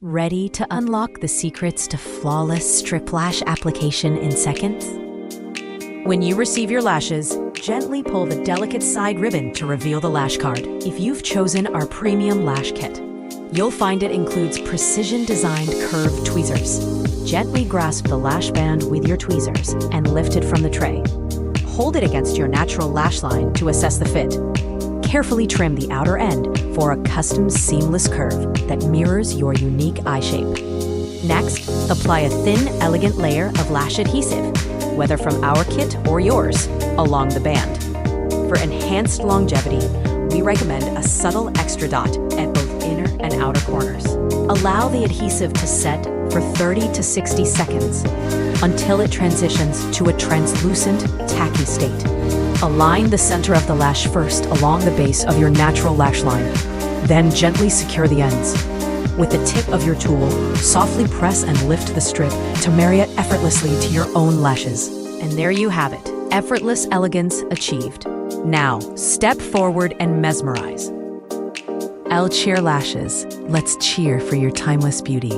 Ready to unlock the secrets to flawless strip lash application in seconds? When you receive your lashes, gently pull the delicate side ribbon to reveal the lash card. If you've chosen our premium lash kit, you'll find it includes precision-designed curved tweezers. Gently grasp the lash band with your tweezers and lift it from the tray. Hold it against your natural lash line to assess the fit. Carefully trim the outer end for a custom seamless curve that mirrors your unique eye shape. Next, apply a thin, elegant layer of lash adhesive, whether from our kit or yours, along the band. For enhanced longevity, we recommend a subtle extra dot at both inner and outer corners. Allow the adhesive to set for 30 to 60 seconds until it transitions to a translucent, tacky state. Align the center of the lash first along the base of your natural lash line, then gently secure the ends. With the tip of your tool, softly press and lift the strip to marry it effortlessly to your own lashes. And there you have it, effortless elegance achieved. Now, step forward and mesmerize. Cheer Lashes, let's cheer for your timeless beauty.